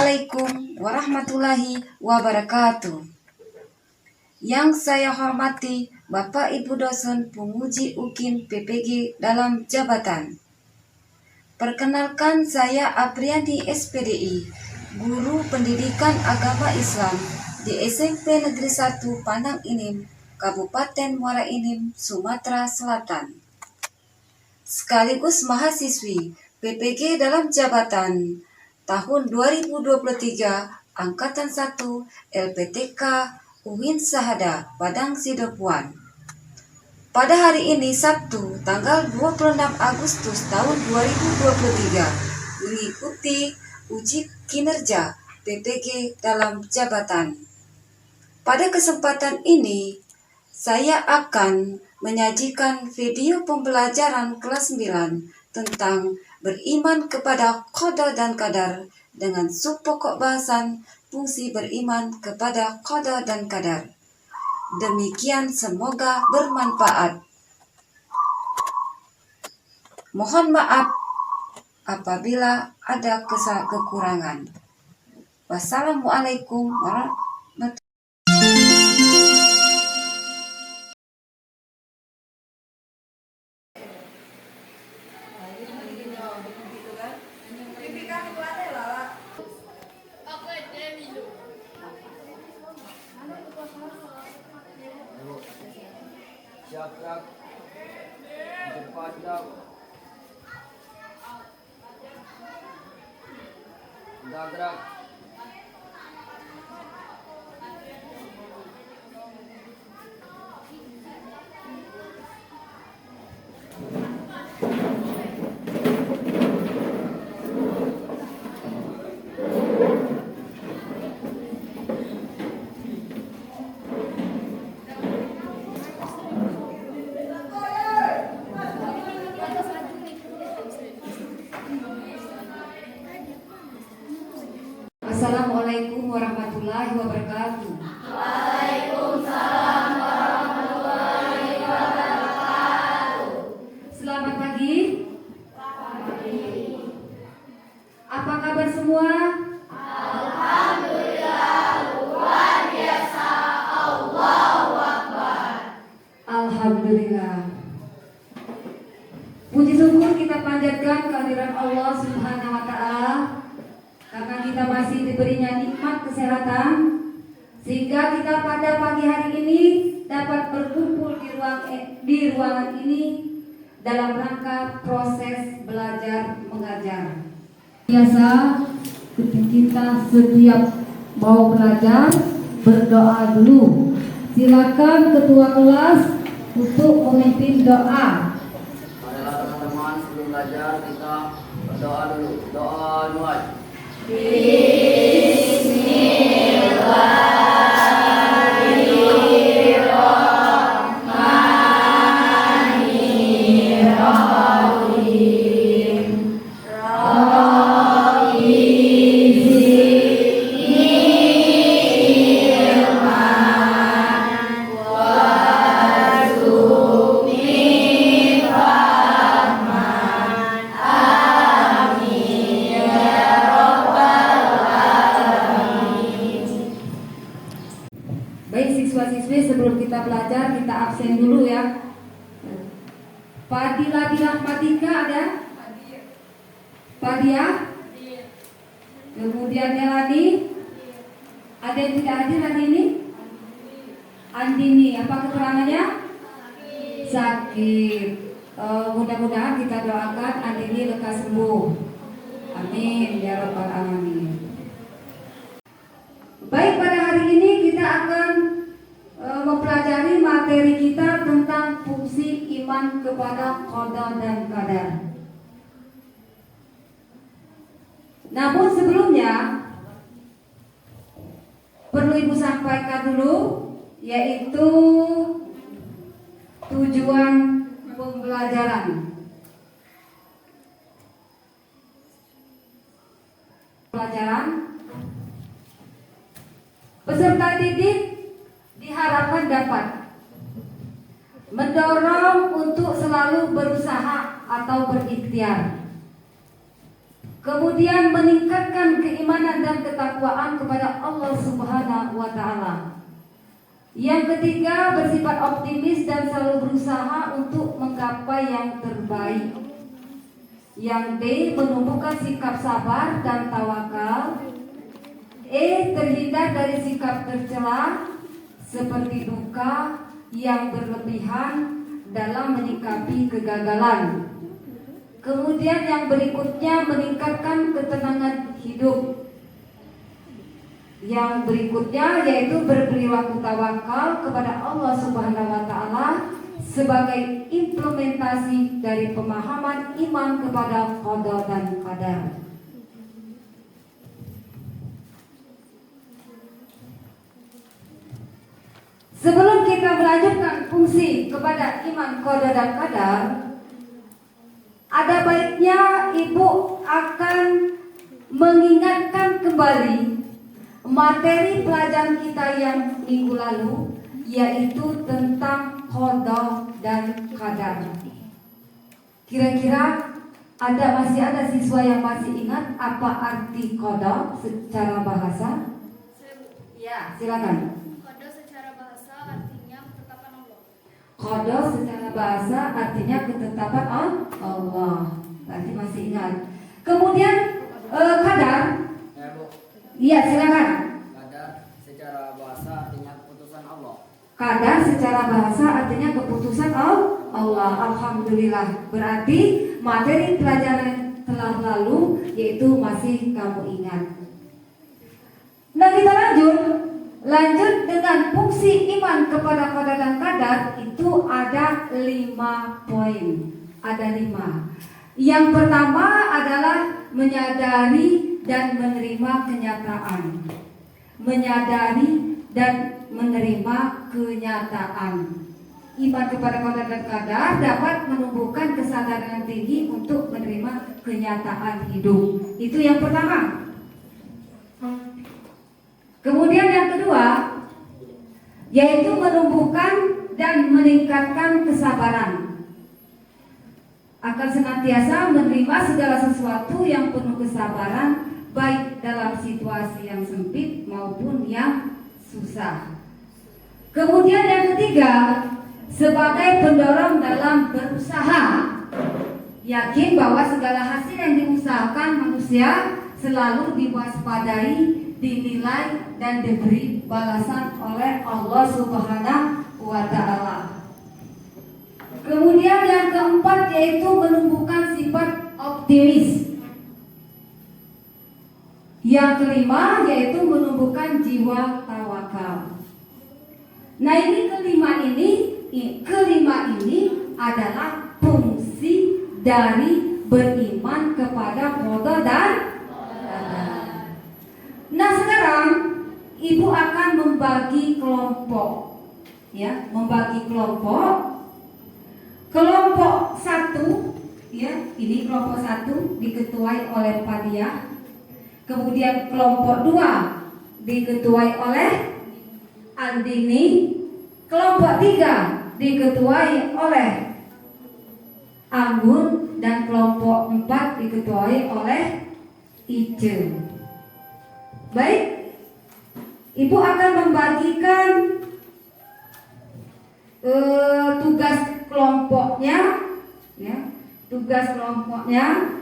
Assalamualaikum warahmatullahi wabarakatuh. Yang saya hormati Bapak Ibu dosen penguji UKIN PPG dalam jabatan. Perkenalkan, saya Apriani SPDI, Guru Pendidikan Agama Islam di SMP Negeri 1 Panang Inim, Kabupaten Muara Enim, Sumatera Selatan. Sekaligus mahasiswi PPG dalam jabatan tahun 2023 Angkatan 1 LPTK UIN Sahada Padang Sidopuan. Pada hari ini Sabtu tanggal 26 Agustus tahun 2023 mengikuti uji kinerja PPG dalam jabatan. Pada kesempatan ini saya akan menyajikan video pembelajaran kelas 9 tentang beriman kepada qada dan qadar dengan subpokok bahasan fungsi beriman kepada qada dan qadar. Demikian, semoga bermanfaat. Mohon maaf apabila ada kekurangan. Wassalamualaikum warahmatullahi wabarakatuh. Siap-siap panjang gerak. Assalamualaikum warahmatullahi wabarakatuh. Waalaikumsalam warahmatullahi wabarakatuh. Selamat pagi. Apa kabar semua? Alhamdulillah, luar biasa. Allahu Akbar. Alhamdulillah. Puji syukur kita panjatkan kehadiran Allah Subhanahu wa Ta'ala karena kita masih diberinya nikmat kesehatan, sehingga kita pada pagi hari ini dapat berkumpul di ruangan ini dalam rangka proses belajar mengajar. Biasa kita setiap mau belajar berdoa dulu. Silakan ketua kelas untuk memimpin doa. Adalah teman-teman, sebelum belajar kita berdoa dulu. Doa nuat. Baik siswa-siswi, sebelum kita belajar kita absen dulu ya. Fadila Rahmatika ada? Fadia? Kemudian Melani? Ada yang tidak hadir hari ini? Andini, apa keterangannya? Sakit. Mudah-mudahan kita doakan Andini lekas sembuh. Amin ya rabbal alamin. Baik, pada hari ini kita akan mempelajari materi kita tentang fungsi iman kepada qada dan qadar. Namun sebelumnya perlu Ibu sampaikan dulu, yaitu tujuan pembelajaran. Peserta didik diharapkan dapat mendorong untuk selalu berusaha atau berikhtiar, Kemudian meningkatkan keimanan dan ketakwaan kepada Allah Subhanahu wa taala. Yang ketiga, bersifat optimis dan selalu berusaha untuk menggapai yang terbaik. Yang D, menumbuhkan sikap sabar dan tawakal. E, terhindar dari sikap tercela seperti duka yang berlebihan dalam menyikapi kegagalan. Kemudian yang berikutnya, meningkatkan ketenangan hidup. Yang berikutnya yaitu berperilaku tawakal kepada Allah Subhanahu wa taala sebagai implementasi dari pemahaman iman kepada qada dan qadar. Sebelum kita melanjutkan fungsi kepada iman qada dan qadar, ada baiknya ibu akan mengingatkan kembali materi pelajaran kita yang minggu lalu, yaitu tentang qada dan qadar. Kira-kira masih ada siswa yang masih ingat apa arti qada secara bahasa? Ya, silakan. Qada secara bahasa artinya ketetapan Allah. Qada secara bahasa artinya ketetapan Allah. Berarti masih ingat. Kemudian qadar. Ya Bu, Iya, silakan. qadar secara bahasa artinya keputusan Allah. Qadar secara bahasa artinya keputusan Allah. Alhamdulillah. Berarti materi pelajaran telah lalu yaitu masih kamu ingat. Nah, kita lanjut dengan fungsi iman kepada qada dan qadar. Itu ada 5 poin. Ada 5. Yang pertama adalah menyadari dan menerima kenyataan. Menyadari dan menerima kenyataan. Iman kepada qada dan qadar dapat menumbuhkan kesadaran tinggi untuk menerima kenyataan hidup. Itu yang pertama. Kemudian yang kedua, yaitu menumbuhkan dan meningkatkan kesabaran. Akan senantiasa menerima segala sesuatu yang penuh kesabaran, baik dalam situasi yang sempit maupun yang susah. Kemudian yang ketiga, sebagai pendorong dalam berusaha, yakin bahwa segala hasil yang diusahakan manusia selalu diwaspadai, dinilai dan diberi balasan oleh Allah Subhanahu wa taala. Kemudian yang keempat yaitu menumbuhkan sifat optimis. Yang kelima yaitu menumbuhkan jiwa tawakal. Nah, kelima ini adalah fungsi dari beriman kepada qada dan qadar. Nah, sekarang ibu akan membagi kelompok, ya, membagi kelompok. Kelompok 1, ya, ini kelompok 1 diketuai oleh Padiah. Kemudian kelompok 2 diketuai oleh Andini. Kelompok 3 diketuai oleh Anggun dan kelompok 4 diketuai oleh Ice. Baik, ibu akan membagikan tugas kelompoknya, ya, tugas kelompoknya.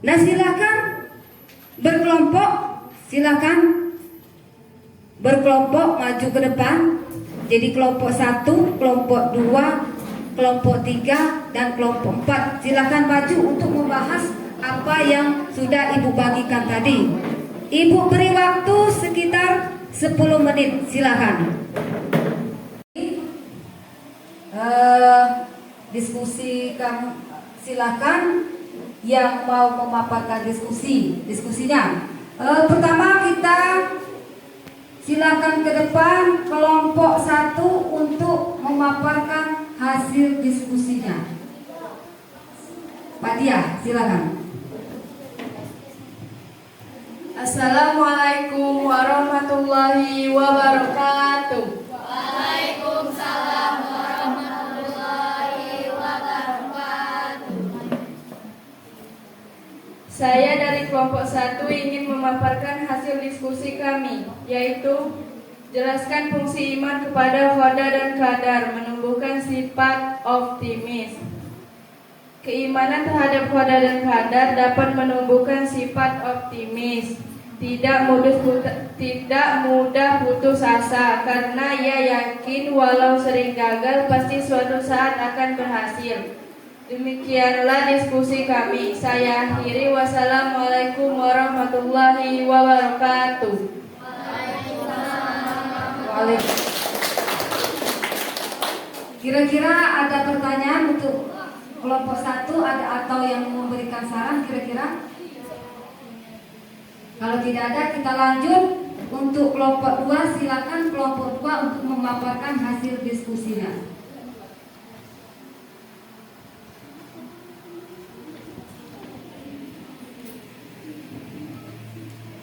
Nah, silakan berkelompok maju ke depan. Jadi kelompok 1, kelompok 2, kelompok 3 dan kelompok 4. Silakan maju untuk membahas apa yang sudah ibu bagikan tadi. Ibu beri waktu sekitar 10 menit. Silakan. Diskusi kamu, silakan yang mau memaparkan diskusinya. Pertama, kita silakan ke depan kelompok 1 untuk memaparkan hasil diskusinya. Pak Dia, silakan. Assalamualaikum warahmatullahi wabarakatuh. Waalaikumsalam warahmatullahi wabarakatuh. Saya dari kelompok 1 ingin memaparkan hasil diskusi kami, yaitu jelaskan fungsi iman kepada khoda dan qadar, menumbuhkan sifat optimis. Keimanan terhadap khoda dan qadar dapat menumbuhkan sifat optimis, tidak mudah putus asa, karena ia yakin walau sering gagal pasti suatu saat akan berhasil. Demikianlah diskusi kami. Saya akhiri. Wassalamualaikum warahmatullahi wabarakatuh. Kira-kira ada pertanyaan untuk kelompok 1 ada atau yang memberikan saran kira-kira? Kalau tidak ada, kita lanjut untuk kelompok 2. Silakan kelompok 2 untuk memaparkan hasil diskusinya.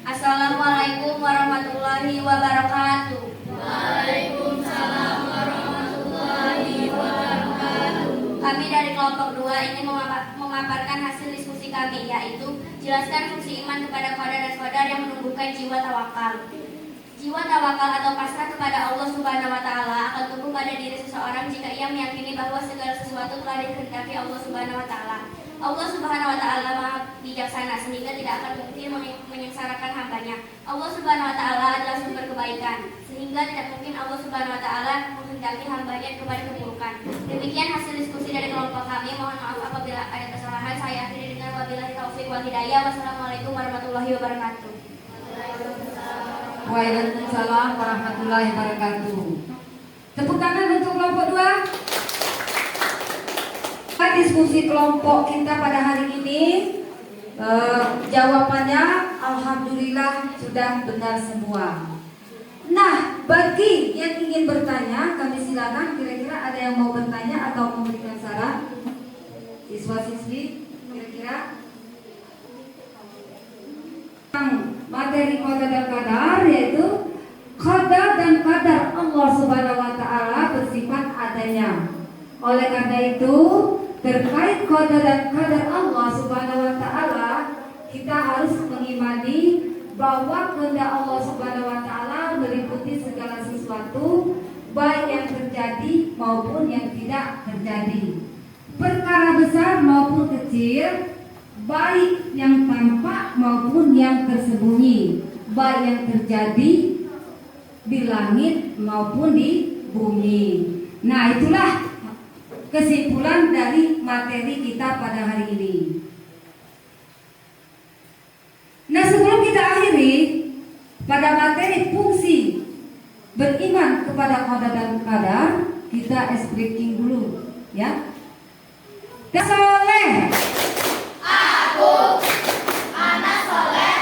Assalamualaikum warahmatullahi wabarakatuh. Waalaikumsalam warahmatullahi wabarakatuh. Kami dari kelompok 2 ingin memaparkan hasil diskusi kami, yaitu jelaskan fungsi iman kepada qadar dan qadar yang menumbuhkan jiwa tawakal. Jiwa tawakal atau pasrah kepada Allah Subhanahu wa taala akan tumbuh pada diri seseorang jika ia meyakini bahwa segala sesuatu telah dikehendaki Allah Subhanahu wa taala. Allah Subhanahu wa taala Maha bijaksana sehingga tidak akan mungkin menyengsarakan hambanya. Allah Subhanahu wa taala adalah sumber kebaikan sehingga tidak mungkin Allah Subhanahu wa taala menghendaki hambanya kepada keburukan. Demikian hasil diskusi dari kelompok kami. Mohon maaf apabila ada kesalahan. Saya akhiri dengan wabillahi taufik wal hidayah. Wassalamualaikum warahmatullahi wabarakatuh. Waalaikumsalam warahmatullahi wabarakatuh. Tepuk tangan untuk kelompok 2. Diskusi kelompok kita pada hari ini jawabannya alhamdulillah sudah benar semua. Nah, bagi yang ingin bertanya, kami silakan. Kira-kira ada yang mau bertanya atau memberikan saran? Siswa-siswi, kira-kira materi qada dan qadar, yaitu qada dan qadar Allah Subhanahu wa taala bersifat adanya. Oleh karena itu, terkait qada dan qadar Allah Subhanahu wa taala, kita harus mengimani bahwa kehendak Allah Subhanahu wa taala meliputi segala sesuatu, baik yang terjadi maupun yang tidak terjadi. Perkara besar maupun kecil, baik yang tampak maupun yang tersembunyi, baik yang terjadi di langit maupun di bumi. Nah, itulah kesimpulan dari materi kita pada hari ini. Nah, sebelum kita akhiri pada materi fungsi beriman kepada qada dan qadar, kita ice breaking dulu, ya. Soleh. Aku anak soleh,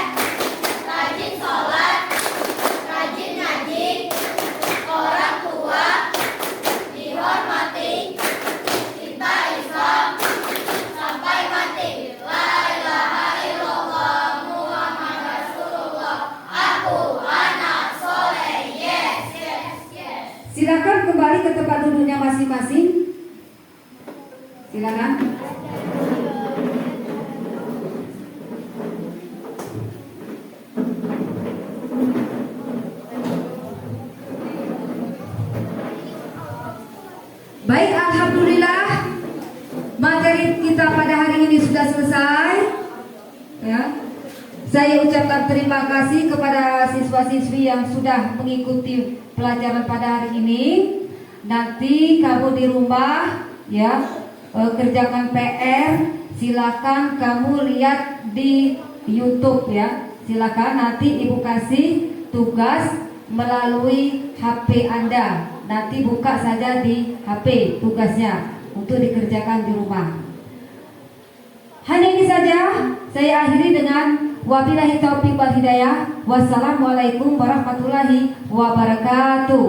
rajin sholat, rajin ngaji, orang tua dihormati, kita Islam sampai mati. La ilaha illallah Muhammad Rasulullah. Aku anak soleh. Yes, yes, yes. Silakan kembali ke tempat duduknya masing-masing. Silakan. Baik, alhamdulillah materi kita pada hari ini sudah selesai. Ya. Saya ucapkan terima kasih kepada siswa-siswi yang sudah mengikuti pelajaran pada hari ini. Nanti kamu di rumah, ya, kerjakan PR, silakan kamu lihat di YouTube, ya. Silakan nanti Ibu kasih tugas melalui HP Anda. Nanti buka saja di HP tugasnya untuk dikerjakan di rumah. Hanya ini saja. Saya akhiri dengan wabillahi taufiq wal hidayah. Wassalamualaikum warahmatullahi wabarakatuh.